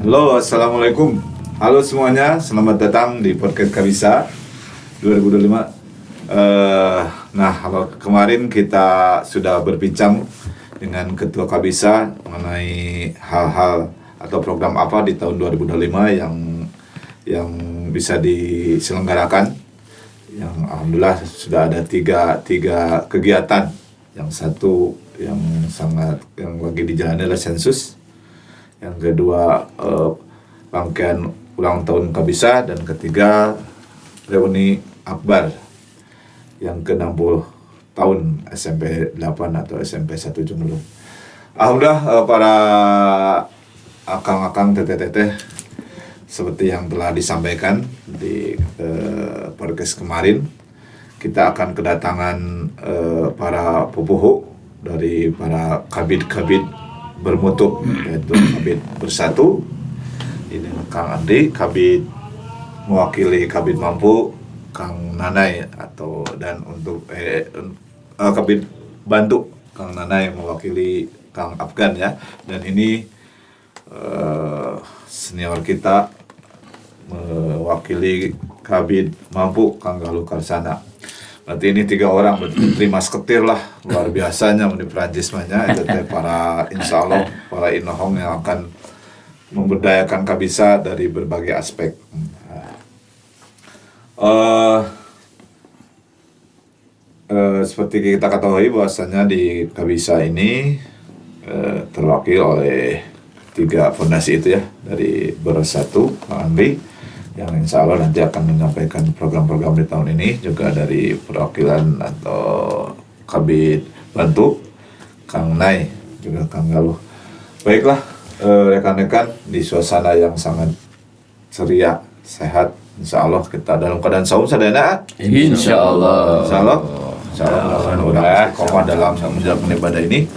Halo, Assalamualaikum. Halo semuanya, selamat datang di podcast Kabisa 2025. Kalau kemarin kita sudah berbincang dengan Ketua Kabisa mengenai hal-hal atau program apa di tahun 2025 yang bisa diselenggarakan. Yang alhamdulillah sudah ada tiga kegiatan. Yang satu yang lagi dijalani adalah sensus. Yang kedua rangkaian ulang tahun Kabisa, dan ketiga reuni akbar yang ke-60 tahun SMP 8 atau SMP 1 Jumelu. Alhamdulillah para akang-akang teteh-teteh seperti yang telah disampaikan di podcast kemarin, kita akan kedatangan para pupuhu dari para kabid bermutu, yaitu kabid bersatu. Ini Kang Andi, kabid mewakili kabid mampu, Kang Nanay dan untuk kabid bantu Kang Nanay mewakili Kang Afgan ya. Dan ini senior kita mewakili kabid mampu Kang Galuh Karsana. Berarti ini 3 orang, berarti 3 masketir lah, luar biasanya di Perancis banyak. Itu para insya Allah para inohong yang akan memberdayakan Kabisa dari berbagai aspek. Seperti kita ketahui bahwasanya di Kabisa ini terwakil oleh 3 fondasi itu ya, dari Bersatu Kang Andi, yang insya Allah nanti akan menyampaikan program-program di tahun ini, juga dari perwakilan atau kabid bantu Kang Nay, juga Kang Galuh. Baiklah rekan-rekan, di suasana yang sangat ceria, sehat, insya Allah kita dalam keadaan saum sadayana. Insya Allah mudah-mudahan istiqomah dalam menjalankan ibadah ini.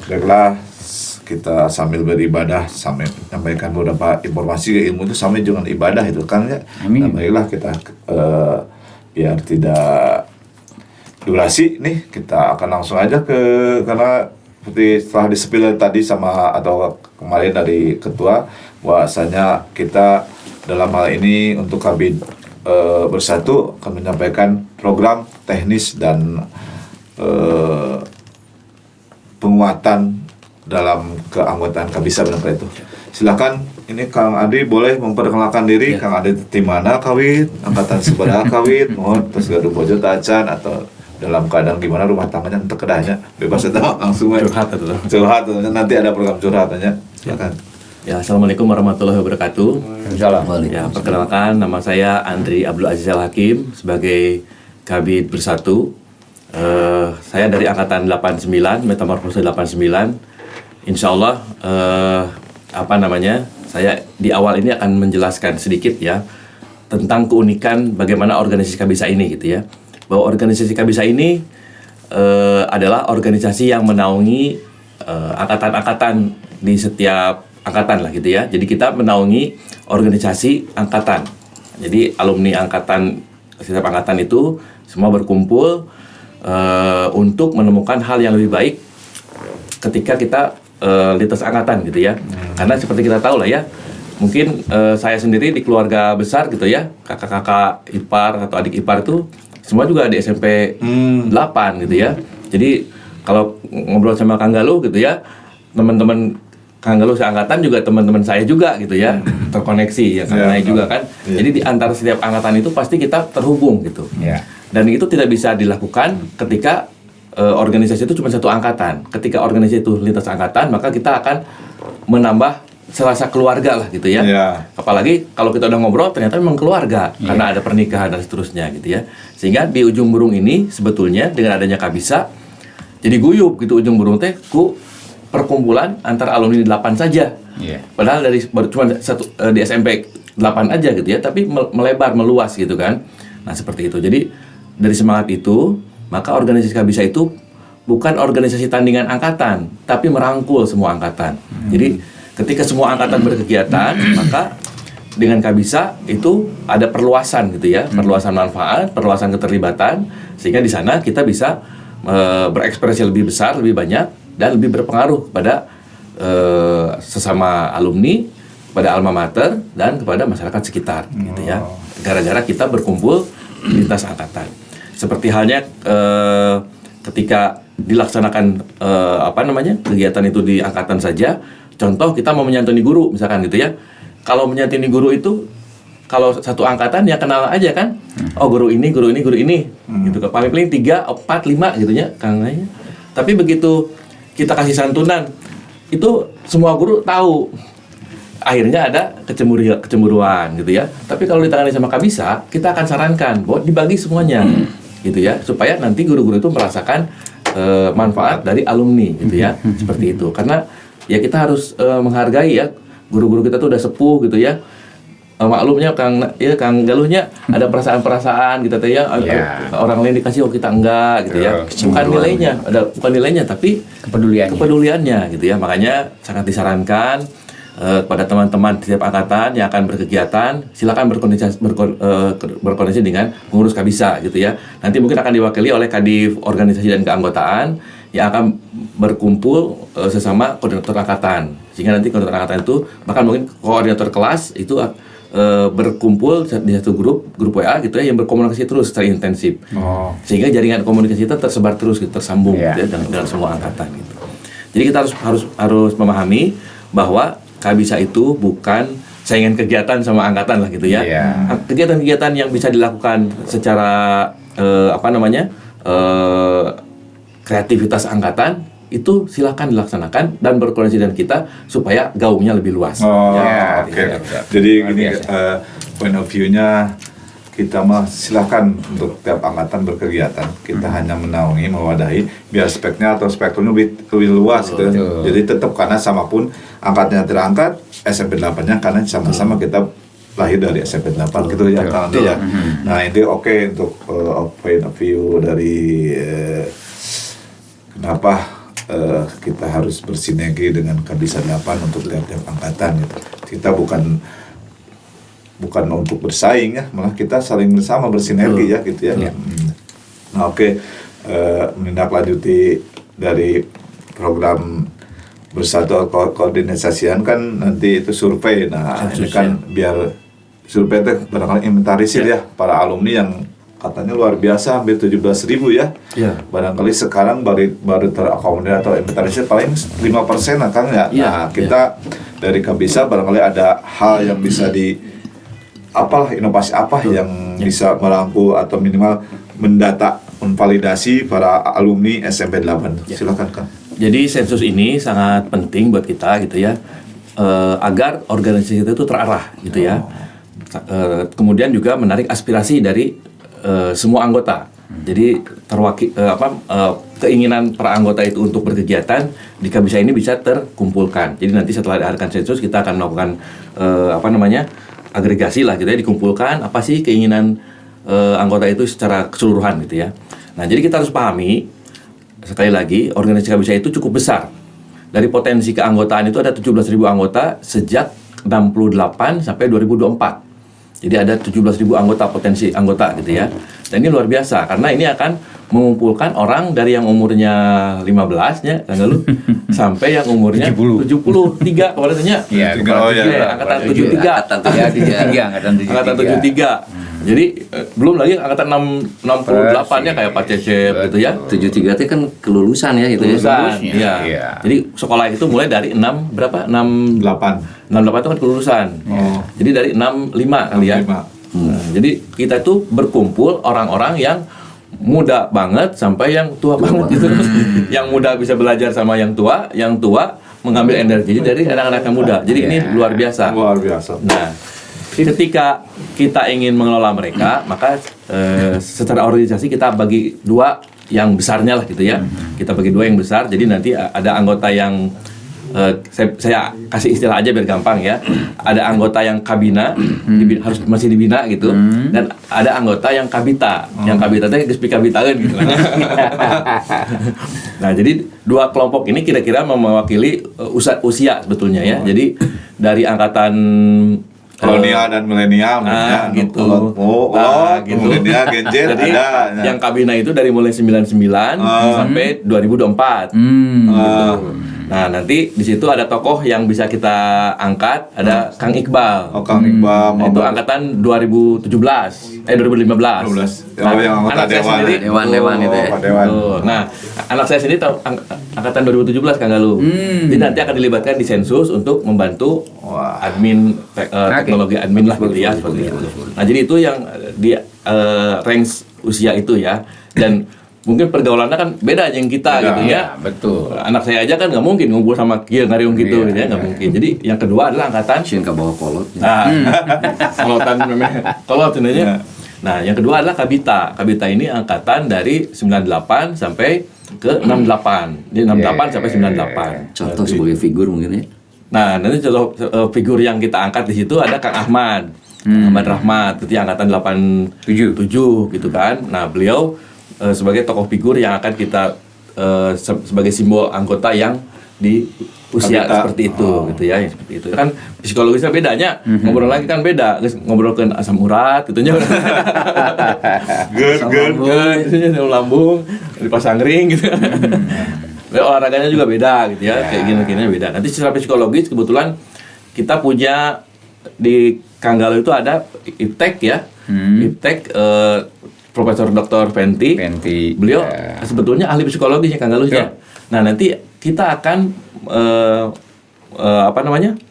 Baiklah, kita sambil beribadah sambil menyampaikan beberapa informasi ilmu itu sambil dengan ibadah itu kan ya. Nah, baiklah kita biar tidak durasi nih, kita akan langsung aja karena seperti setelah disepil tadi atau kemarin dari ketua, bahwasanya kita dalam hal ini untuk kabid bersatu akan menyampaikan program teknis dan penguatan dalam keanggotaan Kabisa, benar itu. Silakan, ini Kang Adi boleh memperkenalkan diri. Ya. Kang Adi di mana kawit, angkatan seberapa kawit, terus gaduh bojo tacan atau dalam keadaan gimana rumah tangganya untuk kedahnya, bebas itu langsung aja. Curhat nanti ada program curhatannya. Silakan. Ya, Assalamualaikum warahmatullahi wabarakatuh. Assalamualaikum. Ya, perkenalkan, nama saya Andri Abdul Aziz Al-Hakim sebagai Kabid Bersatu. Saya dari angkatan 89, metamorfose 89. Insya Allah, saya di awal ini akan menjelaskan sedikit ya tentang keunikan bagaimana organisasi Kabisa ini gitu ya. Bahwa organisasi Kabisa ini adalah organisasi yang menaungi angkatan-angkatan di setiap angkatan lah gitu ya. Jadi kita menaungi organisasi angkatan. Jadi alumni angkatan, setiap angkatan itu semua berkumpul untuk menemukan hal yang lebih baik ketika kita lintas angkatan gitu ya. Karena seperti kita tahu lah ya, mungkin saya sendiri di keluarga besar gitu ya, kakak-kakak ipar atau adik ipar itu semua juga di SMP 8 gitu ya. Jadi kalau ngobrol sama Kang Galuh gitu ya, teman-teman Kang Galuh seangkatan juga teman-teman saya juga gitu ya, terkoneksi ya, karena juga kan. Jadi di antara setiap angkatan itu pasti kita terhubung gitu. Dan itu tidak bisa dilakukan ketika organisasi itu cuma satu angkatan. Ketika organisasi itu lintas angkatan, maka kita akan menambah serasa keluarga lah gitu ya. Apalagi kalau kita udah ngobrol ternyata memang keluarga karena ada pernikahan dan seterusnya gitu ya. Sehingga di ujung burung ini sebetulnya dengan adanya Kabisa jadi guyup gitu ujung burung teh ku perkumpulan antar alumni 8 saja. Padahal cuma satu di SMP 8 aja gitu ya, tapi melebar meluas gitu kan. Nah, seperti itu. Jadi dari semangat itu, maka organisasi Kabisa itu bukan organisasi tandingan angkatan, tapi merangkul semua angkatan. Jadi ketika semua angkatan berkegiatan, maka dengan Kabisa itu ada perluasan gitu ya, perluasan manfaat, perluasan keterlibatan, sehingga di sana kita bisa berekspresi lebih besar, lebih banyak, dan lebih berpengaruh pada sesama alumni kepada alma mater dan kepada masyarakat sekitar gitu ya. Gara-gara kita berkumpul lintas angkatan. Seperti halnya ketika dilaksanakan kegiatan itu di angkatan saja. Contoh kita mau menyantuni guru misalkan gitu ya. Kalau menyantuni guru itu kalau satu angkatan ya kenal aja kan. Oh guru ini gitu. Paling 3, 4, 5 gitu ya kangennya. Tapi begitu kita kasih santunan itu semua guru tahu. Akhirnya ada kecemburuan gitu ya. Tapi kalau ditangani sama Kabisa, kita akan sarankan bahwa dibagi semuanya gitu ya, supaya nanti guru-guru itu merasakan manfaat dari alumni gitu ya. Seperti itu. Karena ya kita harus menghargai ya guru-guru kita tuh udah sepuh gitu ya. Maklumnya Kang Galuhnya ada perasaan-perasaan gitu ya. Orang lain dikasih kita enggak gitu ya. Bukan nilainya tapi kepeduliannya gitu ya. Makanya sangat disarankan kepada teman-teman di setiap angkatan yang akan berkegiatan, silakan berkoordinasi dengan pengurus Kabisa gitu ya. Nanti mungkin akan diwakili oleh Kadif Organisasi dan Keanggotaan yang akan berkumpul sesama koordinator angkatan. Sehingga nanti koordinator angkatan itu bahkan mungkin koordinator kelas itu berkumpul di satu grup WA gitu ya, yang berkomunikasi terus secara intensif. Sehingga jaringan komunikasi kita tersebar terus gitu, tersambung gitu ya, dengan semua angkatan gitu. Jadi kita harus memahami bahwa Kabisa itu bukan saingan kegiatan sama angkatan lah gitu ya. Kegiatan-kegiatan yang bisa dilakukan secara kreativitas angkatan itu silakan dilaksanakan dan berkoordinasi dengan kita supaya gaungnya lebih luas. Jadi gini, point of view-nya kita mah silakan untuk tiap angkatan berkegiatan. Kita hanya menaungi, mewadahi biar speknya atau spektrumnya lebih luas gitu. Jadi tetap karena sama pun angkatnya terangkat, SMP 8-nya karena sama-sama kita lahir dari SMP 8 gitu ya Kang Andi ya. Nah, ini oke untuk point of view dari kenapa kita harus bersinergi dengan Kabisa 8 untuk tiap-tiap angkatan gitu. Kita bukan untuk bersaing ya, malah kita saling bersama bersinergi ya gitu ya. Nah menindaklanjuti dari program bersatu koordinasian kan nanti itu survei. Nah ini kan biar survei itu barangkali inventarisir ya para alumni yang katanya luar biasa hampir 17.000 ya. Barangkali sekarang baru terakomodir atau inventarisir paling 5% lah Kang ya. Nah kita dari Kabisa barangkali ada hal yang bisa inovasi apa yang bisa merangkul atau minimal mendata, memvalidasi para alumni SMP 8. Silakan Kang. Jadi sensus ini sangat penting buat kita gitu ya, agar organisasi itu terarah gitu ya. Kemudian juga menarik aspirasi dari semua anggota. Jadi keinginan para anggota itu untuk berkegiatan di Kabisa ini bisa terkumpulkan. Jadi nanti setelah diadakan sensus kita akan melakukan agregasi lah gitu ya, dikumpulkan apa sih keinginan anggota itu secara keseluruhan gitu ya. Nah jadi kita harus pahami sekali lagi organisasi Kabisa itu cukup besar. Dari potensi keanggotaan itu ada 17.000 anggota sejak 68 sampai 2024. Jadi ada 17.000 potensi anggota gitu ya. Dan ini luar biasa karena ini akan mengumpulkan orang dari yang umurnya 15 ya, sampai yang umurnya 73 kemarin tanya. Angkatan 73. Angkatan 73. Jadi belum lagi angkatan 68 ya kayak Pak Cecep gitu ya. 73 itu kan kelulusan ya itu ya. Jadi sekolah itu mulai dari 68 itu kan kelulusan. Jadi dari 65 kali ya. Jadi kita tuh berkumpul orang-orang yang muda banget sampai yang tua banget gitu. Yang muda bisa belajar sama yang tua mengambil energi dari anak-anak yang muda. Jadi ini luar biasa. Nah, ketika kita ingin mengelola mereka, maka secara organisasi kita bagi dua yang besarnya lah gitu ya. Kita bagi dua yang besar. Jadi nanti ada anggota yang saya kasih istilah aja biar gampang ya. Ada anggota yang kabina harus masih dibina gitu, dan ada anggota yang kabita. Yang kabita itu geus pikabitaeun gitu. Nah, jadi dua kelompok ini kira-kira mewakili usia sebetulnya ya. Jadi dari angkatan kolonial dan milenial gitu. Gitu. Milenial, Gen Z jadi, ada. Yang kabina itu dari mulai 99 sampai 2024. Gitu. Nah, nanti di situ ada tokoh yang bisa kita angkat, ada Kang Iqbal. Oh, Kang Iqbal, Nah, itu angkatan 2015. 2015. Oh, yang anggota anak saya dewan. sendiri, Dewan itu ya. Pak Dewan. Tuh. Nah, anak saya sendiri angkatan 2017 Kang Galuh. Jadi nanti akan dilibatkan di sensus untuk membantu Wah. admin teknologi admin lah gitu ya seperti itu. Nah, jadi itu yang di range usia itu ya. Dan mungkin pergaulannya kan beda yang kita Beda. gitu ya. Betul. Anak saya aja kan nggak mungkin ngumpul sama Kieu Ngariung gitu gitu ya, nggak mungkin. Jadi yang kedua adalah angkatan Sieun ka bawah kolot. nah, kolotan memang kolot sebenarnya. Nah, yang kedua adalah Kabita. Kabita ini angkatan dari 98 sampai ke 68. Jadi 68 sampai 98. Contoh sebagai figur mungkin ya. Nah, nanti contoh figur yang kita angkat di situ ada Kang Ahmad. Ahmad Rahmat, itu yang angkatan 87 gitu kan. Nah, beliau sebagai tokoh figur yang akan kita sebagai simbol anggota yang di usia Kabita. seperti itu gitu ya, yang seperti itu. Kan psikologisnya bedanya, ngobrol lagi kan beda. Geus ngobrolkeun asam urat gitu nya. Good. Itunya asam lambung, dipasang ring gitu. Olahraganya juga beda gitu ya, kayak gini-gini beda. Nanti secara psikologis kebetulan kita punya di Kang Galuh itu ada IPTEK ya. IPTEK Profesor Dr. Fenty. Beliau sebetulnya ahli psikologisnya Kang Galuh ya. Nah, nanti kita akan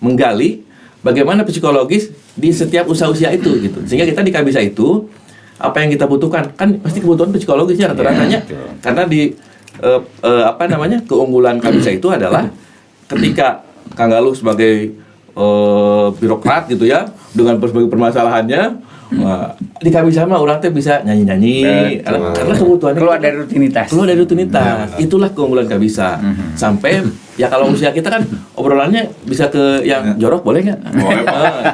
menggali bagaimana psikologis di setiap usia-usia itu gitu. Sehingga kita di Kabisa itu apa yang kita butuhkan kan pasti kebutuhan psikologisnya rata-ratanya. Karena di keunggulan Kabisa itu adalah ketika Kang Galuh sebagai birokrat gitu ya dengan berbagai permasalahannya di Kabisa mah orang teh bisa nyanyi-nyanyi karena kebutuhannya Keluar dari rutinitas. Itulah keunggulan Kabisa. Sampai ya kalau usia kita kan obrolannya bisa ke yang jorok boleh nggak?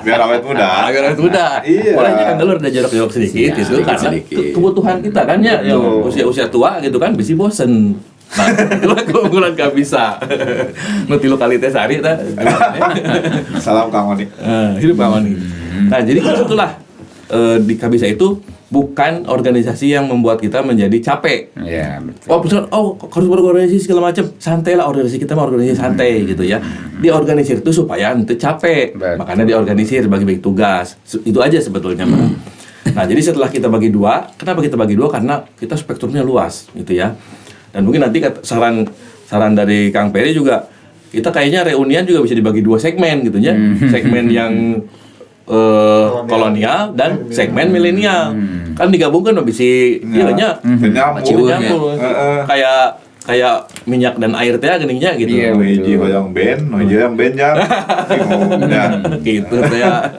Biar awet muda. Biar awet muda. Iya. Bolehnya Kang Galuh ada jorok-jorok sedikit gitu karena kebutuhan kita kan ya yang usia-usia tua gitu kan bisa bosen. Nah, itulah keunggulan Kabisa. Nu tilu kali teh sehari tah. Salam Kang Oni. Hidup Kang Oni. Nah, jadi itulah di Kabisa itu bukan organisasi yang membuat kita menjadi capek. Iya, betul. Harus berorganisasi segala macam. Santai lah, organisasi kita mah organisasi santai gitu ya. Diorganisir itu supaya ente capek. Betul. Makanya diorganisir bagi-bagi tugas. Itu aja sebetulnya. Nah, jadi setelah kita bagi dua, kenapa kita bagi dua? Karena kita spektrumnya luas gitu ya. Dan mungkin nanti saran dari Kang Peri juga, kita kayaknya reunian juga bisa dibagi dua segmen gitu ya. Segmen yang kolonial dan segmen milenial. Kan digabungkan bisa iya Nyambung. kayak minyak dan air teh geningnya gitu. Iya, Hiji hoyong band, hiji yang band jang. Gitu teh ya.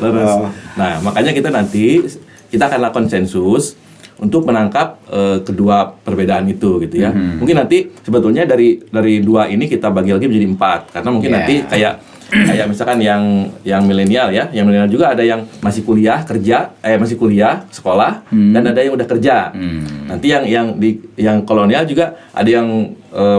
Terus. Nah, makanya kita akan lakukan sensus untuk menangkap kedua perbedaan itu gitu ya. Mungkin nanti sebetulnya dari dua ini kita bagi lagi menjadi 4 karena mungkin nanti kayak misalkan yang milenial ya, yang milenial juga ada yang masih kuliah sekolah dan ada yang udah kerja. Nanti yang kolonial juga ada yang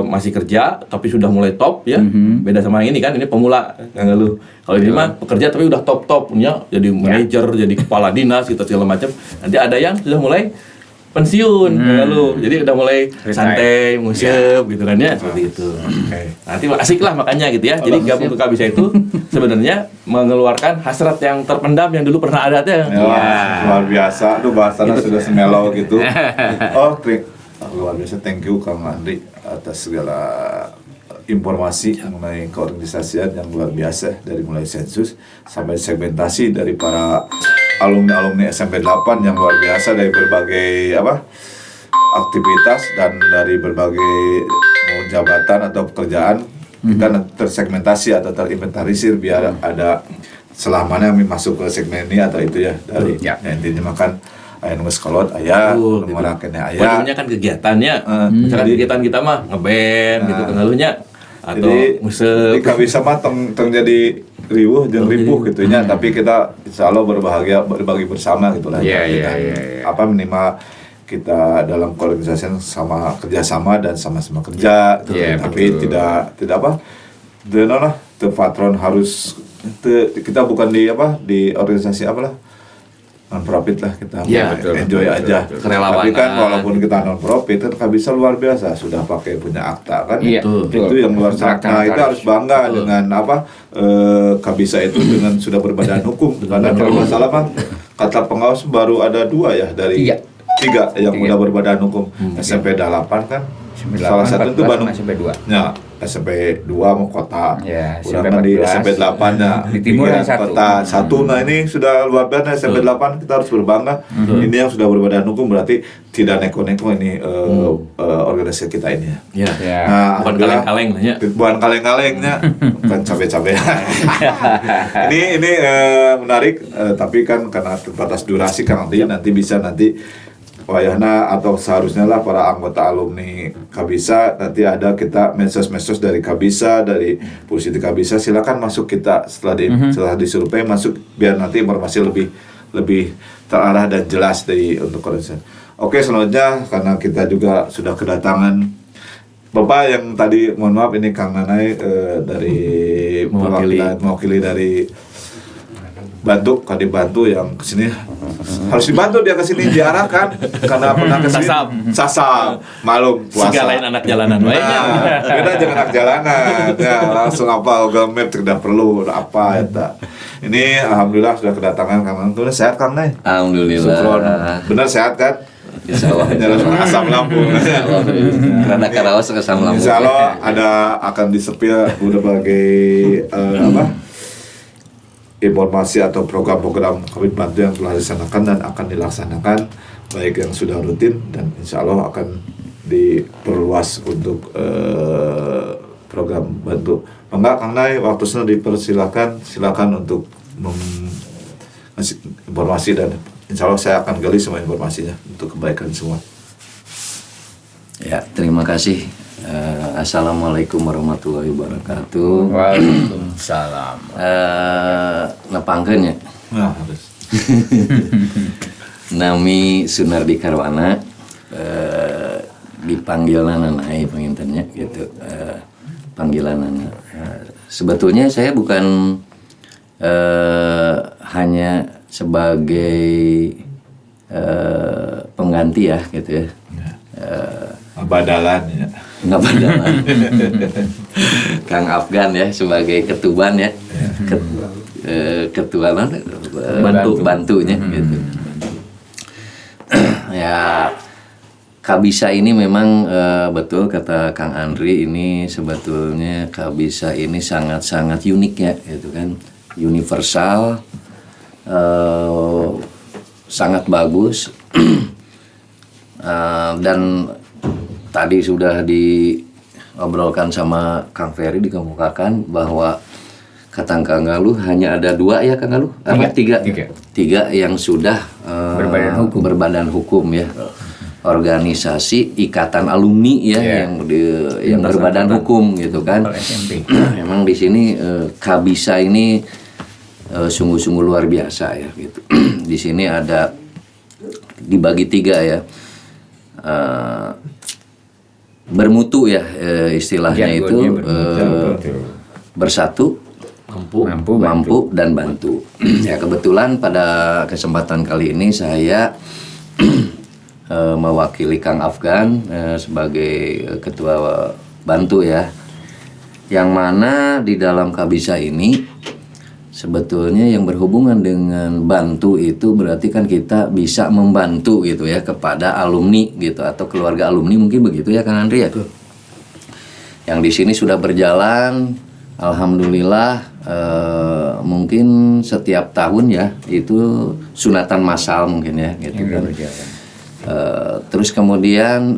masih kerja tapi sudah mulai top ya. Beda sama yang ini kan, ini pemula Kang Galuh. Kalau ini mah pekerja tapi udah top punya jadi manajer, jadi kepala dinas gitu segala macam. Nanti ada yang sudah mulai pensiun lalu jadi udah mulai santai ngusep gitu kan ya seperti itu. Nanti asik lah makanya gitu ya. Jadi gabung ke Kabisa itu sebenarnya mengeluarkan hasrat yang terpendam yang dulu pernah ada teh. Luar biasa, tuh bahasanya sudah semelo gitu. Luar biasa, thank you Kang Andri atas segala informasi mengenai keorganisasian yang luar biasa dari mulai sensus sampai segmentasi dari para alumni SMP 8 yang luar biasa dari berbagai aktivitas dan dari berbagai jabatan atau pekerjaan kita tersegmentasi atau terinventarisir biar ada selamanya yang masuk ke segmen ini atau itu ya dari intinya makan aya nu sekolot aya nu ngarakeun aya. Pokoknya kan kegiatannya. Misalkan kegiatan kita mah ngeband gitu Kang Galuhnya atau musik. Jadi Kabisa mah tong jadi riuh jeung ripuh gitu nya, tapi kita insyaallah berbagi bersama gitu lah. Minimal kita dalam koorganisasi sama kerjasama dan sama-sama kerja gitu. Tapi tidak patron harus kita bukan di organisasi non profit lah kita Ya, enjoy aja. Kerelawanan. Tapi kan walaupun kita non profit kan Kabisa luar biasa sudah pakai punya akta kan. Iya, Itu yang luar biasa. Nah, itu harus bangga dengan apa Kabisa itu dengan sudah berbadan hukum. Karena kalau nggak salah Bang, kata pengawas baru ada 2 ya dari tiga yang udah berbadan hukum. SMP 8 kan. Salah satu itu Bandung. SMP 2. Ya, SMP 2 mau kota. Ya, Udah SMP kan di 14. SMP 8 ya. Di timur yang satu. Kota 1. Nah, ini sudah luar biasa SMP 8 kita harus berbangga. Ini yang sudah berbadan hukum berarti tidak neko-neko ini organisasi kita ini ya. Ya. Ya. Nah, Bukan alhamdulillah, kaleng-kaleng lah ya. bukan kaleng-kalengnya, bukan cabe-cabe. ini menarik, tapi kan karena terbatas durasi kan nanti bisa wayahna atau seharusnya lah para anggota alumni Kabisa nanti ada kita medsos dari Kabisa, dari Pusiti Kabisa, silakan masuk kita setelah disurvei masuk biar nanti informasi lebih terarah dan jelas untuk organisasi. Oke, selanjutnya karena kita juga sudah kedatangan Bapak yang tadi mohon maaf ini Kang Nanai dari mewakili dari Kadin Bantu yang kesini harus dibantu dia kesini diarahkan karena pernah kesini sasam malum puasa. Segalain anak jalanan lainnya. Beda jangan anak jalanan ya langsung apa Google Map tidak perlu apa ya. Ini alhamdulillah sudah kedatangan Kang Nanai. Sehat Kang Nanai? Alhamdulillah. Syukron. Benar sehat kan? Insya Allah. Jalan asam lambung. Karena karawas ke asam lambung. Insya Allah akan disepil berbagai informasi atau program-program Kabin Bantu yang telah dilaksanakan dan akan dilaksanakan baik yang sudah rutin dan insya Allah akan diperluas untuk program bantu. Enggak Kang Nay, waktunya silakan untuk ngasih informasi dan insya Allah saya akan gali semua informasinya untuk kebaikan semua. Ya, terima kasih. Assalamualaikum warahmatullahi wabarakatuh. Waalaikumsalam. Nepangkeun ya. Nah, harus. Nami Sunardi Karwana, dipanggil Nanai pengintennya gitu. Panggilan Nana. Sebetulnya saya bukan hanya sebagai pengganti ya gitu ya. Badalan ya. Nggak badalan. Kang Afgan ya sebagai ketuban ya. Ketua bantunya gitu. Ya Kabisa ini memang betul kata Kang Andri, ini sebetulnya Kabisa ini sangat-sangat unik ya gitu kan. Universal, sangat bagus. Dan tadi sudah diobrolkan sama Kang Ferry, dikemukakan bahwa kata Kang Galuh hanya ada 2 ya Kang Galuh? Apa? Tiga yang sudah berbadan hukum ya. Organisasi Ikatan Alumni ya yang berbadan hukum gitu kan. Memang di sini Kabisa ini sungguh-sungguh luar biasa ya gitu. Di sini ada dibagi 3 ya. Bermutu ya istilahnya itu bersatu, mampu dan bantu. Ya kebetulan pada kesempatan kali ini saya mewakili Kang Afgan sebagai ketua bantu ya. Yang mana di dalam Kabisa ini sebetulnya yang berhubungan dengan bantu itu berarti kan kita bisa membantu gitu ya kepada alumni gitu atau keluarga alumni, mungkin begitu ya Kang Andri ya. Yang di sini sudah berjalan, alhamdulillah mungkin setiap tahun ya itu sunatan massal mungkin ya gitu kan. Terus kemudian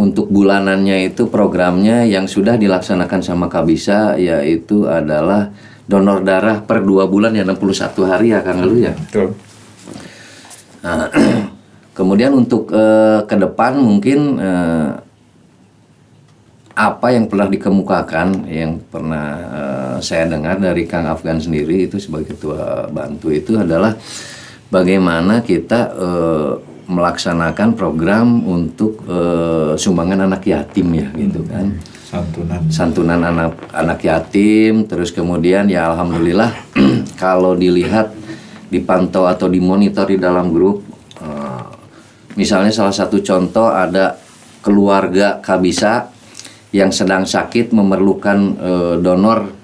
untuk bulanannya itu programnya yang sudah dilaksanakan sama Kabisa yaitu adalah donor darah per 2 bulan ya 61 hari ya Kang Galuh ya. Betul. Nah, kemudian untuk ke depan mungkin apa yang pernah dikemukakan yang pernah saya dengar dari Kang Afgan sendiri itu sebagai ketua bantu itu adalah bagaimana kita melaksanakan program untuk sumbangan anak yatim ya gitu kan. Santunan anak yatim, terus kemudian ya alhamdulillah kalau dilihat dipantau atau dimonitor di dalam grup. Misalnya salah satu contoh ada keluarga Kabisa yang sedang sakit memerlukan donor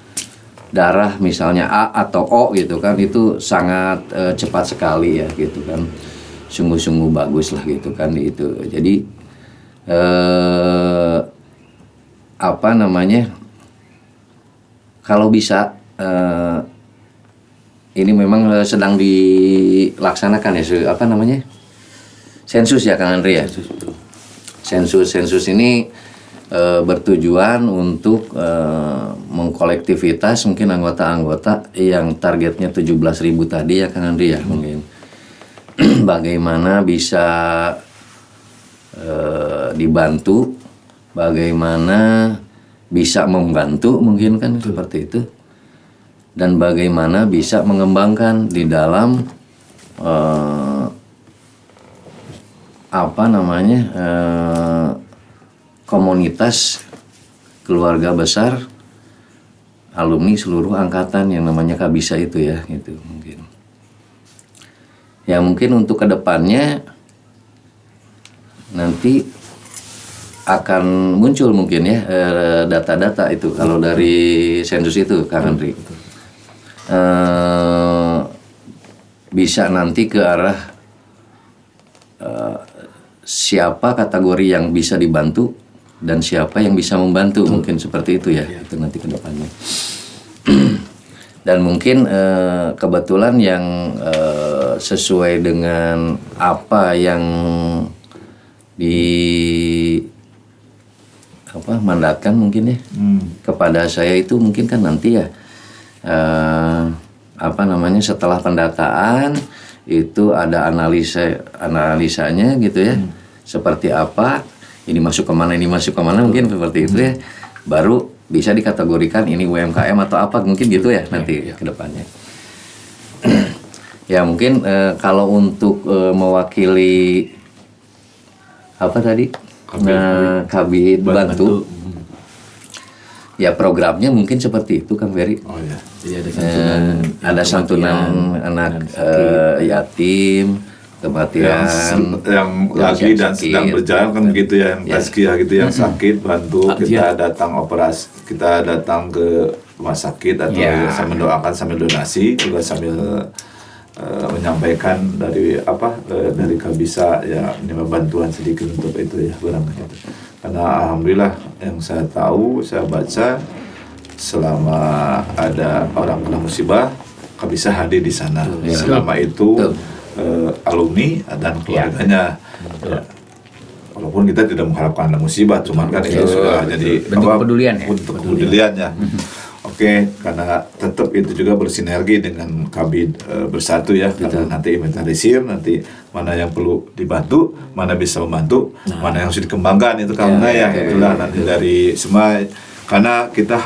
darah misalnya A atau O gitu kan, itu sangat cepat sekali ya gitu kan, sungguh-sungguh bagus lah gitu kan itu. Jadi apa namanya, kalau bisa ini memang sedang dilaksanakan ya apa namanya, sensus ya Kang Andri ya. Sensus ini bertujuan untuk mengkolektivitas mungkin anggota-anggota yang targetnya 17.000 tadi ya Kang Andri ya mungkin. Bagaimana bisa dibantu, bagaimana bisa membantu mungkin kan seperti itu, dan bagaimana bisa mengembangkan di dalam apa namanya komunitas keluarga besar alumni seluruh angkatan yang namanya Kabisa itu ya gitu mungkin. Ya mungkin untuk kedepannya nanti akan muncul mungkin ya data-data itu kalau dari sensus itu Kang Andri. Bisa nanti ke arah siapa kategori yang bisa dibantu dan siapa yang bisa membantu mungkin seperti itu ya itu nanti ke depannya. Dan mungkin kebetulan yang sesuai dengan apa yang mandatkan mungkin ya kepada saya itu mungkin kan nanti ya apa namanya, setelah pendataan itu ada analisanya gitu ya, seperti apa ini masuk kemana mungkin seperti itu ya, baru bisa dikategorikan ini UMKM atau apa mungkin gitu ya nanti ke depannya. Ya mungkin kalau untuk mewakili apa tadi Kabid bantu. Ya programnya mungkin seperti itu Kang Ferry. Oh ya. Ada santunan anak yatim, kematian yang lagi dan sedang berjalan kan begitu ya, yang tazkiyah gitu, yang sakit bantu kita datang operasi, kita datang ke rumah sakit atau sambil mendoakan sambil donasi juga sambil menyampaikan dari dari Kabisa ya ini bantuan sedikit untuk itu ya barangkali. Karena alhamdulillah yang saya tahu, saya baca selama ada orang kena musibah Kabisa hadir di sana. Selama itu alumni dan keluarganya. Ya. Walaupun kita tidak mengharapkan ada musibah, cuman kan itu sudah jadi bentuk kepedulian ya. Bentuk kepeduliannya. Oke, karena tetap itu juga bersinergi dengan Kabid bersatu ya, karena nanti inventarisir, nanti mana yang perlu dibantu, mana bisa membantu, mana yang harus dikembangkan itu karena itulah nanti dari semua, karena kita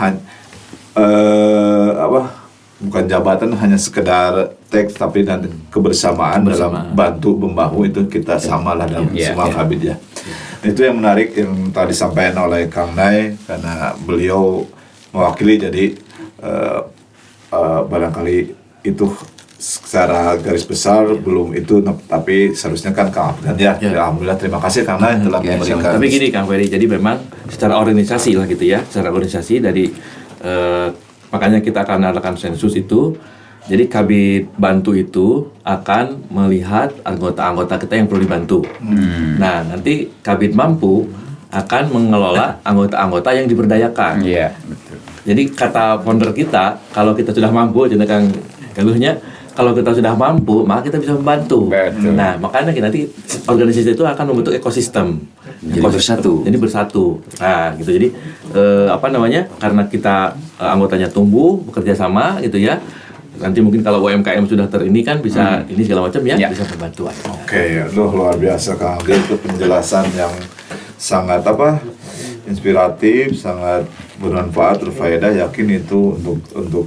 bukan jabatan hanya sekedar teks, tapi dan kebersamaan dalam bantu membahu itu kita samalah dalam semua Kabid ya. Itu yang menarik yang tadi disampaikan oleh Kang Nay, karena beliau mewakili, jadi barangkali itu secara garis besar belum itu, tapi seharusnya kan Kang Afgan ya. Alhamdulillah, terima kasih karena telah memberikan. Tapi gini Kang Ferry, jadi memang secara organisasi lah gitu ya, secara organisasi dari makanya kita akan adakan sensus itu. Jadi Kabid bantu itu akan melihat anggota-anggota kita yang perlu dibantu. Nah nanti Kabid mampu akan mengelola anggota-anggota yang diberdayakan. Iya, betul. Jadi kata founder kita, kalau kita sudah mampu, jadi Kang Galuhnya, kalau kita sudah mampu, maka kita bisa membantu. Betul. Nah, makanya nanti organisasi itu akan membentuk ekosistem. Jadi bersatu. Nah, gitu. Jadi karena kita anggotanya tumbuh, bekerja sama gitu ya. Nanti mungkin kalau UMKM sudah ini kan bisa ini segala macam ya, bisa membantu. Oke, luar biasa Kang Agil, itu penjelasan yang sangat inspiratif, sangat bermanfaat, berfaedah. Yakin itu untuk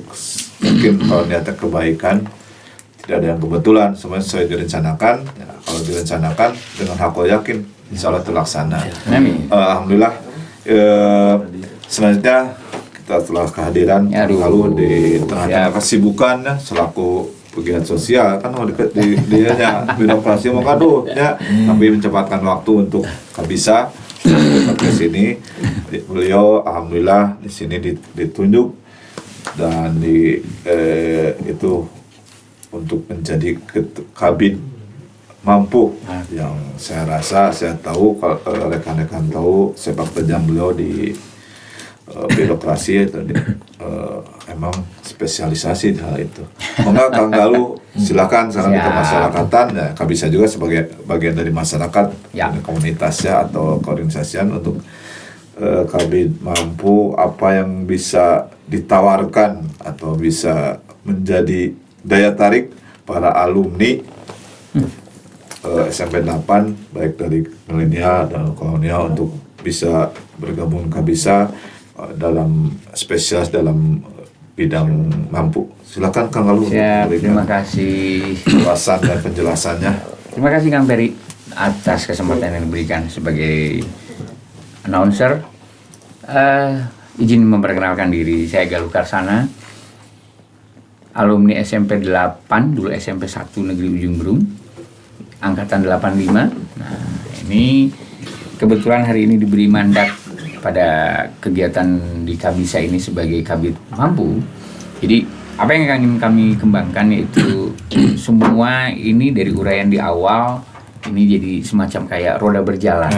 mungkin kalau niatnya kebaikan, tidak ada yang kebetulan, semuanya sesuai direncanakan. Ya, kalau direncanakan dengan hakul yakin, insya Allah terlaksana. Alhamdulillah. Selanjutnya kita telah kehadiran lalu di tengah-tengah kesibukan ya, selaku pegiat sosial kan dia birokrasi mau kaduh ya, tapi mencempatkan waktu untuk Kabisa ke sini. Beliau alhamdulillah di sini ditunjuk dan itu untuk menjadi kabin mampu yang saya tahu kalau rekan-rekan tahu sepak terjang beliau di birokrasi emang spesialisasi di hal itu. Maka Kang Galuh silakan sangat kemasyarakatan ya, Kabisa juga sebagai bagian dari masyarakat komunitasnya atau keorganisasian untuk kabin mampu apa yang bisa ditawarkan atau bisa menjadi daya tarik para alumni SMP 8 baik dari milenial dan kolonial untuk bisa bergabung Kabisa dalam spesialis dalam bidang mampu. Silakan Kang Galuh. Terima kasih. Ulasan dan penjelasannya. Terima kasih Kang Peri atas kesempatan yang diberikan sebagai announcer. Izin memperkenalkan diri, saya Galuh Karsana, alumni SMP 8, dulu SMP 1 Negeri Ujung Berung, angkatan 85. Nah, ini kebetulan hari ini diberi mandat pada kegiatan di Kabisa ini sebagai kabit mampu. Jadi apa yang ingin kami kembangkan yaitu semua ini dari uraian di awal ini jadi semacam kayak roda berjalan.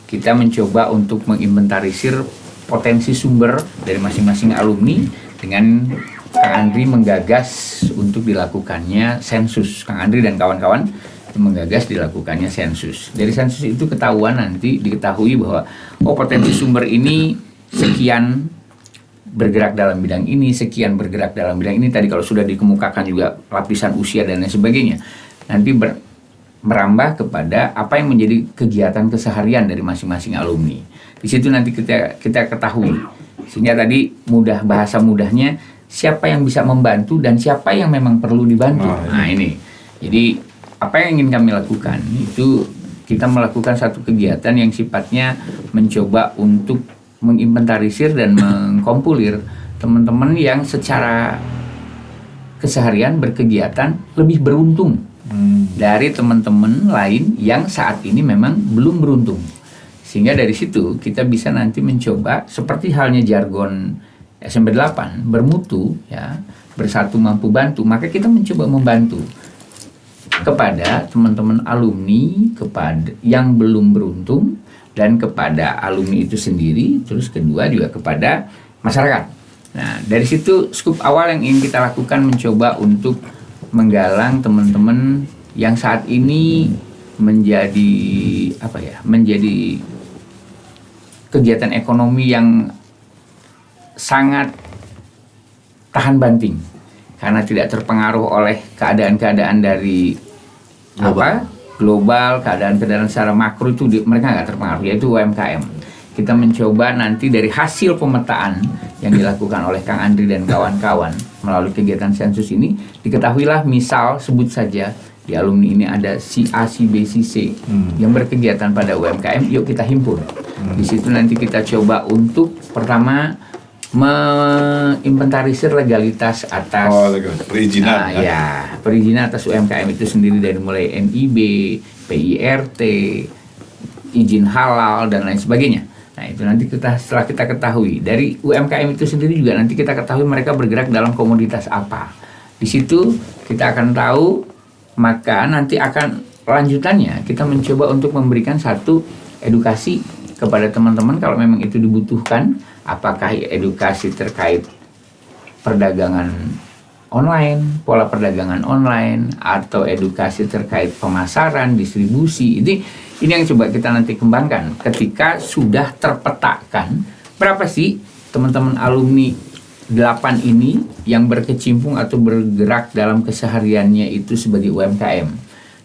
Kita mencoba untuk menginventarisir potensi sumber dari masing-masing alumni dengan Kang Andri menggagas untuk dilakukannya sensus. Kang Andri dan kawan-kawan menggagas dilakukannya sensus. Dari sensus itu diketahui bahwa potensi sumber ini sekian bergerak dalam bidang ini, sekian bergerak dalam bidang ini. Tadi kalau sudah dikemukakan juga lapisan usia dan lain sebagainya. Nanti merambah kepada apa yang menjadi kegiatan keseharian dari masing-masing alumni. Di situ nanti kita ketahui. Sehingga tadi bahasa mudahnya siapa yang bisa membantu dan siapa yang memang perlu dibantu. Nah ini. Jadi apa yang ingin kami lakukan itu kita melakukan satu kegiatan yang sifatnya mencoba untuk menginventarisir dan mengkompulir teman-teman yang secara keseharian berkegiatan lebih beruntung dari teman-teman lain yang saat ini memang belum beruntung. Sehingga dari situ kita bisa nanti mencoba seperti halnya jargon SMP 8 bermutu ya, bersatu mampu bantu, maka kita mencoba membantu kepada teman-teman alumni kepada yang belum beruntung dan kepada alumni itu sendiri, terus kedua juga kepada masyarakat. Nah, dari situ skup awal yang ingin kita lakukan mencoba untuk menggalang teman-teman yang saat ini menjadi kegiatan ekonomi yang sangat tahan banting karena tidak terpengaruh oleh keadaan-keadaan dari global, keadaan-keadaan secara makro itu mereka nggak terpengaruh, yaitu UMKM. Kita mencoba nanti dari hasil pemetaan yang dilakukan oleh Kang Andri dan kawan-kawan melalui kegiatan sensus ini, diketahuilah misal sebut saja di alumni ini ada si A, si B, si C yang berkegiatan pada UMKM, yuk kita himpun. Di situ nanti kita coba untuk pertama menginventarisir legalitas atas perizinan perizinan atas UMKM itu sendiri dari mulai NIB, PIRT, izin halal dan lain sebagainya. Nah itu nanti setelah kita ketahui dari UMKM itu sendiri juga nanti kita ketahui mereka bergerak dalam komoditas apa. Di situ kita akan tahu, maka nanti akan lanjutannya kita mencoba untuk memberikan satu edukasi kepada teman-teman kalau memang itu dibutuhkan. Apakah edukasi terkait perdagangan online, pola perdagangan online, atau edukasi terkait pemasaran, distribusi. Ini yang coba kita nanti kembangkan ketika sudah terpetakan berapa sih teman-teman alumni 8 ini yang berkecimpung atau bergerak dalam kesehariannya itu sebagai UMKM.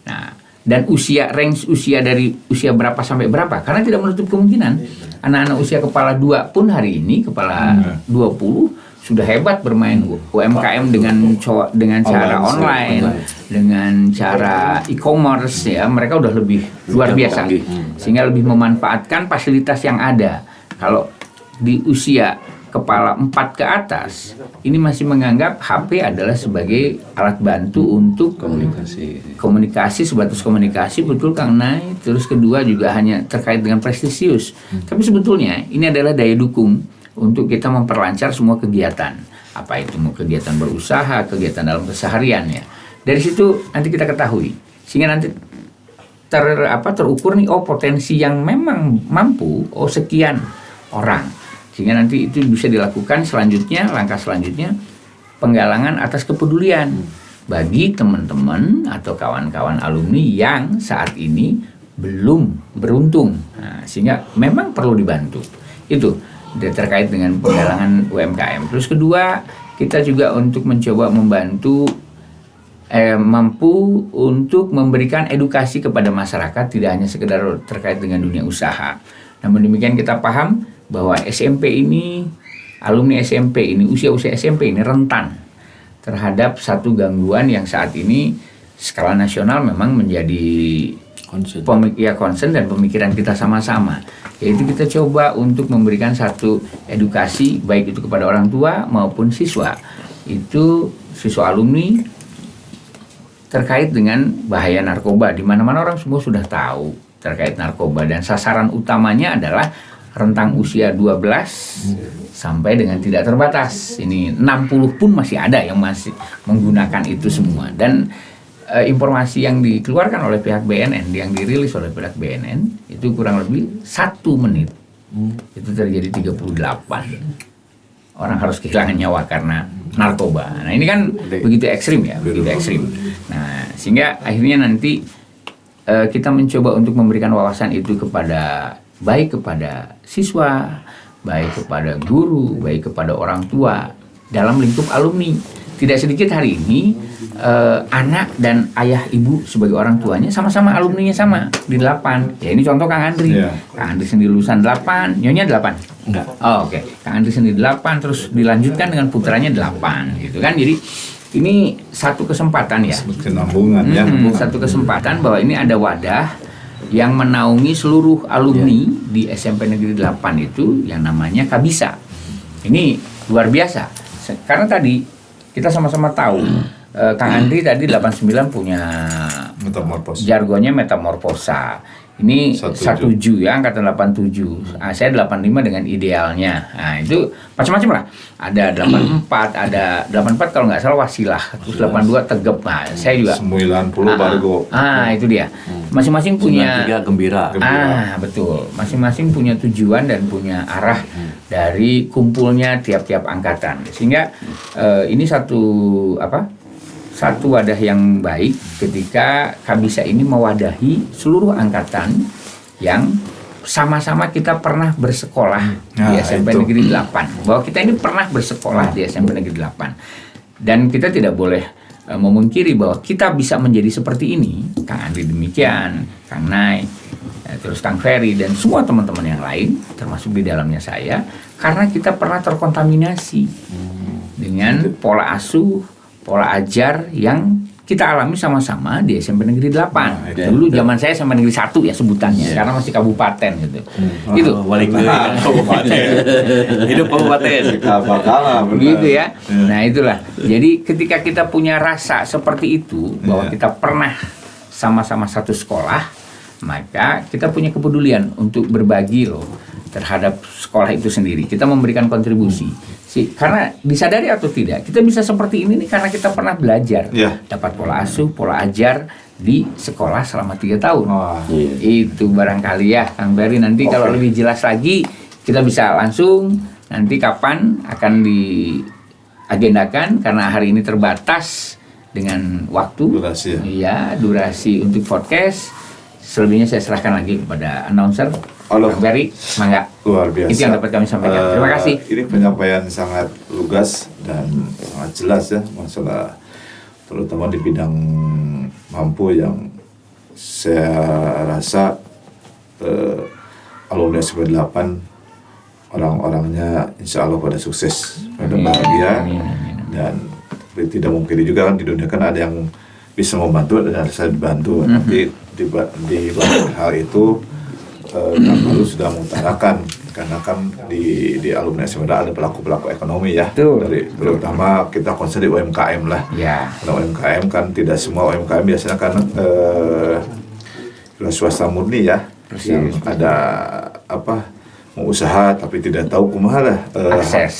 Nah, dan range usia dari usia berapa sampai berapa, karena tidak menutup kemungkinan anak-anak usia kepala 2 pun hari ini kepala 20 sudah hebat bermain UMKM dengan cara online, dengan cara e-commerce ya, mereka udah lebih luar biasa sehingga lebih memanfaatkan fasilitas yang ada. Kalau di usia kepala 4 ke atas ini masih menganggap HP adalah sebagai alat bantu untuk komunikasi sebatas komunikasi, betul Kang Nay. Terus kedua juga hanya terkait dengan prestisius. Tapi sebetulnya ini adalah daya dukung untuk kita memperlancar semua kegiatan. Apa itu mau kegiatan berusaha, kegiatan dalam keseharian ya. Dari situ nanti kita ketahui sehingga nanti terukur nih, potensi yang memang mampu sekian orang, sehingga nanti itu bisa dilakukan selanjutnya, langkah selanjutnya penggalangan atas kepedulian bagi teman-teman atau kawan-kawan alumni yang saat ini belum beruntung, sehingga memang perlu dibantu. Itu terkait dengan penggalangan UMKM. Terus kedua, kita juga untuk mencoba membantu mampu untuk memberikan edukasi kepada masyarakat, tidak hanya sekedar terkait dengan dunia usaha. Namun demikian kita paham bahwa SMP ini, alumni SMP ini, usia-usia SMP ini rentan terhadap satu gangguan yang saat ini skala nasional memang menjadi concern dan pemikiran kita sama-sama. Yaitu kita coba untuk memberikan satu edukasi baik itu kepada orang tua maupun siswa. Itu siswa alumni terkait dengan bahaya narkoba. Di mana-mana orang semua sudah tahu terkait narkoba, dan sasaran utamanya adalah rentang usia 12 sampai dengan tidak terbatas. Ini 60 pun masih ada yang masih menggunakan itu semua. Dan informasi yang dikeluarkan oleh pihak BNN, yang dirilis oleh pihak BNN itu kurang lebih 1 menit itu terjadi 38 orang harus kehilangan nyawa karena narkoba. Nah ini kan begitu ekstrim ya, begitu ekstrim. Nah sehingga akhirnya nanti kita mencoba untuk memberikan wawasan itu baik kepada siswa, baik kepada guru, baik kepada orang tua dalam lingkup alumni. Tidak sedikit hari ini anak dan ayah ibu sebagai orang tuanya sama-sama alumninya sama di 8. Ya ini contoh Kang Andri. Yeah. Kang Andri sendiri lulusan 8, nyonya 8. Enggak. Oh, oke. Kang Andri sendiri 8 terus dilanjutkan dengan putranya 8 gitu kan. Jadi ini satu kesempatan ya. Kesinambungan ya. Satu kesempatan bahwa ini ada wadah yang menaungi seluruh alumni di SMP Negeri 8 itu yang namanya Kabisa. Ini luar biasa. Karena tadi kita sama-sama tahu Kang Andri tadi 89 punya metamorfosa. Jargonnya metamorfosa. Ini 17 ya, angkatan 87. Saya 85 dengan idealnya. Nah, itu macam-macam lah. Ada 84, ada 84 kalau nggak salah wasilah. Terus 82 tegep. Nah, saya juga 90 baru. Itu dia. Masing-masing punya 93 gembira. Betul. Masing-masing punya tujuan dan punya arah dari kumpulnya tiap-tiap angkatan. Sehingga ini satu wadah yang baik ketika Kabisa ini mewadahi seluruh angkatan yang sama-sama kita pernah bersekolah di SMP Negeri 8. Bahwa kita ini pernah bersekolah di SMP Negeri 8. Dan kita tidak boleh memungkiri bahwa kita bisa menjadi seperti ini. Kang Andri demikian, Kang Nay, terus Kang Ferry dan semua teman-teman yang lain termasuk di dalamnya saya, karena kita pernah terkontaminasi dengan pola asuh, pola ajar yang kita alami sama-sama di SMP Negeri 8. Dulu zaman saya SMP Negeri 1 ya sebutannya, karena masih kabupaten gitu. Itu wali kabupaten. Hidup kabupaten. Gitu ya. Nah, itulah. Jadi ketika kita punya rasa seperti itu bahwa kita pernah sama-sama satu sekolah, maka kita punya kepedulian untuk berbagi terhadap sekolah itu sendiri. Kita memberikan kontribusi. Karena disadari atau tidak, kita bisa seperti ini nih karena kita pernah belajar, dapat pola asuh, pola ajar di sekolah selama 3 tahun. Itu barangkali ya, Kang Ferry. Nanti kalau lebih jelas lagi, kita bisa langsung nanti kapan akan diagendakan karena hari ini terbatas dengan waktu. Durasi untuk podcast. Selebihnya saya serahkan lagi kepada announcer. Kang Ferry, mangga. Luar biasa. Itu yang dapat kami sampaikan. Terima kasih. Ini penyampaian sangat lugas dan sangat jelas ya, masalah terutama di bidang mampu yang saya rasa alumni SMP 8 orang-orangnya insya Allah pada sukses, pada bahagia. Dan tidak mungkin juga kan di dunia kan ada yang bisa membantu dan saya dibantu. Tapi di balik hal itu Kang Malu sudah mengutarakan karena kan di alumni SMK ada pelaku ekonomi ya, Betul. terutama kita konsen di UMKM lah. Ya. Karena UMKM kan tidak semua UMKM biasanya kan swasta murni ya. Ada mau usaha tapi tidak tahu kumaha lah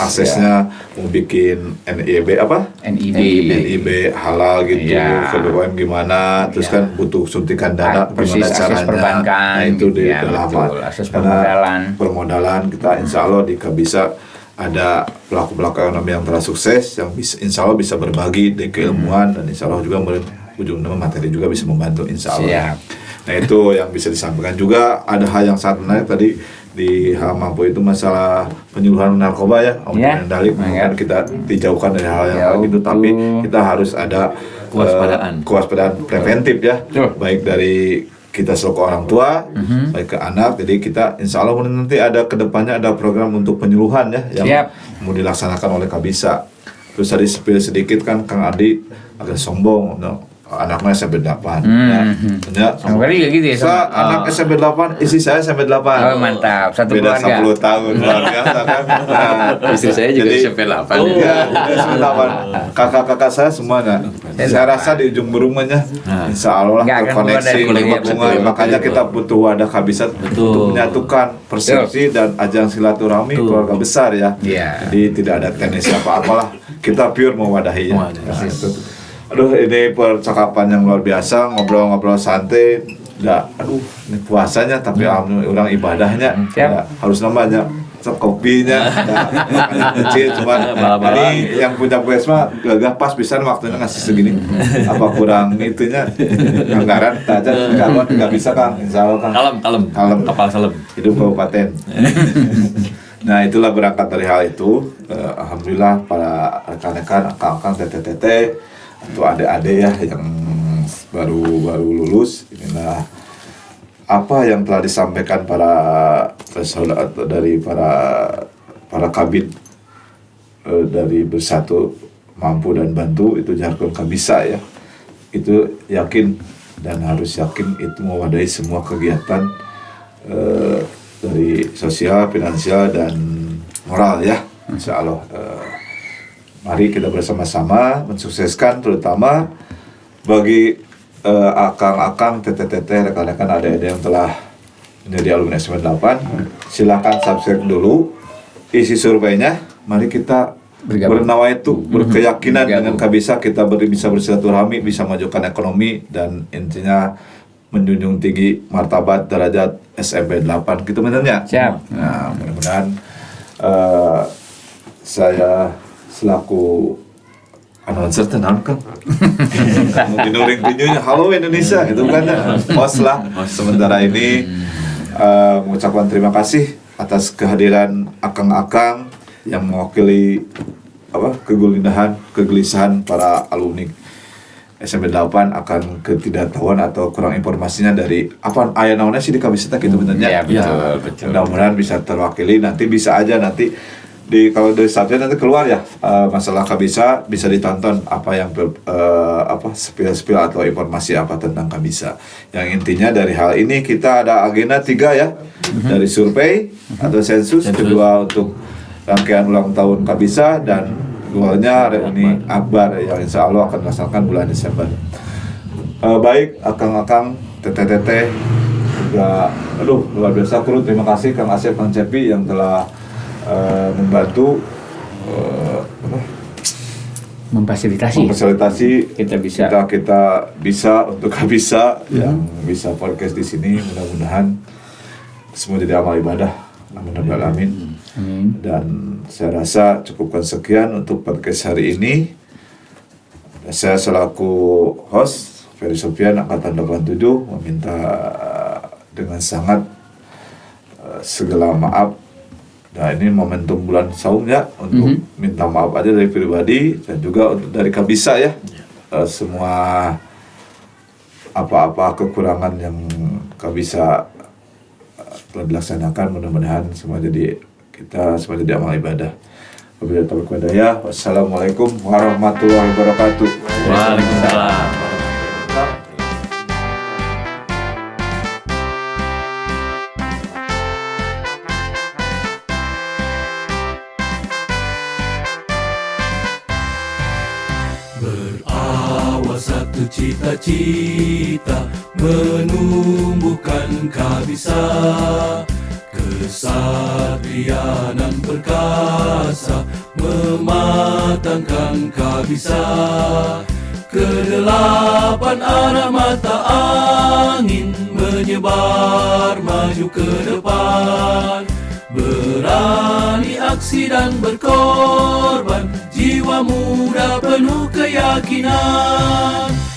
aksesnya mau bikin NIB halal gitu, KBM gimana, terus kan butuh suntikan dana gimana caranya, perbankan, itu di betul, akses permodalan kita insya Allah di Kabisa ada pelaku ekonomi yang telah sukses yang bisa insya Allah bisa berbagi di keilmuan dan insya Allah juga ujungnya materi juga bisa membantu insya Allah. Nah itu yang bisa disampaikan juga. Ada hal yang sangat menarik tadi di hal mampu itu masalah penyuluhan narkoba ya, Dalik, kan kita dijauhkan dari hal yang gitu, tapi kita harus ada kewaspadaan preventif ya, baik dari kita selaku orang tua, baik ke anak. Jadi kita insya Allah nanti ada kedepannya ada program untuk penyuluhan ya yang mau dilaksanakan oleh Kabisa. Terus tadi spill sedikit kan Kang Adi agak sombong, anaknya SMP 8 kali gitu ya anak SMP 8, istri saya SMP 8. Oh mantap, satu beda keluarga. 10 tahun luar biasa kan. Istri saya juga SMP 8. Ya, SMP 8. Kakak-kakak saya semuanya. Saya rasa di ujung berumahnya insya Allah terkoneksi, makanya kita butuh wadah Kabisa untuk menyatukan persepsi dan ajang silaturahmi keluarga besar ya. Jadi tidak ada tenis apa-apalah, kita pure mewadahi ya. Aduh, ini percakapan yang luar biasa, ngobrol-ngobrol santai. Ini puasanya tapi orang ibadahnya harus namanya kopinya kecil, cuman ini yang punya Puesma gagah pas bisa waktunya ngasih segini. Apa kurang itunya anggaran aja nggak bisa Kang, insya Allah Kang. Kalem kapal selam hidup kabupaten. Nah itulah berangkat dari hal itu. Alhamdulillah para rekan-rekan, akang-akang, tete-tete, untuk adik-adik ya yang baru lulus, inilah apa yang telah disampaikan dari para kabin dari Bersatu Mampu dan Bantu, itu jargon Kabisa ya. Itu yakin dan harus yakin itu mewadahi semua kegiatan dari sosial, finansial dan moral ya, insya Allah. Mari kita bersama-sama mensukseskan, terutama bagi akang-akang, tete-tete, rekan-rekan adik-adik yang telah menjadi alumni SMP 8. Silakan subscribe dulu isi surveinya. Mari kita bernawaitu, berkeyakinan dengan Kabisa kita bisa bersilaturahmi, bisa majukan ekonomi, dan intinya menjunjung tinggi martabat derajat SMP 8 gitu benernya. Siap. Nah, mudah-mudahan saya selaku announcer tenang Kang. Dinuring tinjunya halo Indonesia gitu kan, host lah. Sementara ini mengucapkan terima kasih atas kehadiran akang-akang yang mewakili kegelisahan para alumni SMP 8 akan ketidaktahuan atau kurang informasinya dari apa aya naonnya sih di Kabisa gitu benernya. Ya, betul. Mudah-mudahan bisa terwakili, nanti bisa aja nanti kalau dari subjek nanti keluar ya masalah Kabisa, bisa ditonton apa yang spill atau informasi apa tentang Kabisa. Yang intinya dari hal ini kita ada agenda 3 ya, dari survei atau sensus, kedua untuk rangkaian ulang tahun Kabisa, dan keduanya reuni akbar yang insya Allah akan dilaksanakan bulan Desember. Baik akang-akang, tete-tete juga, luar biasa kru. Terima kasih Kang Asep, Kang Cepi yang telah membantu memfasilitasi kita bisa untuk Kabisa yang bisa podcast di sini. Mudah-mudahan semua jadi amal ibadah. Amin. Dan saya rasa cukupkan sekian untuk podcast hari ini. Saya selaku host Ferry Sofian angkatan 87 meminta dengan sangat segala maaf. Nah ini momentum bulan Saum ya, untuk minta maaf aja dari pribadi dan juga untuk dari Kabisa ya. Semua apa-apa kekurangan yang Kabisa telah dilaksanakan, mudah-mudahan semua jadi amal ibadah. Wabillahi taufiq wal hidayah. Wassalamualaikum warahmatullahi wabarakatuh. Waalaikumsalam. Membawa satu cita-cita, menumbuhkan Kabisa, kesatria nan perkasa, mematangkan Kabisa. Kedelapan arah mata angin menyebar maju ke depan, berani aksi dan berkorban, jiwa muda penuh keyakinan.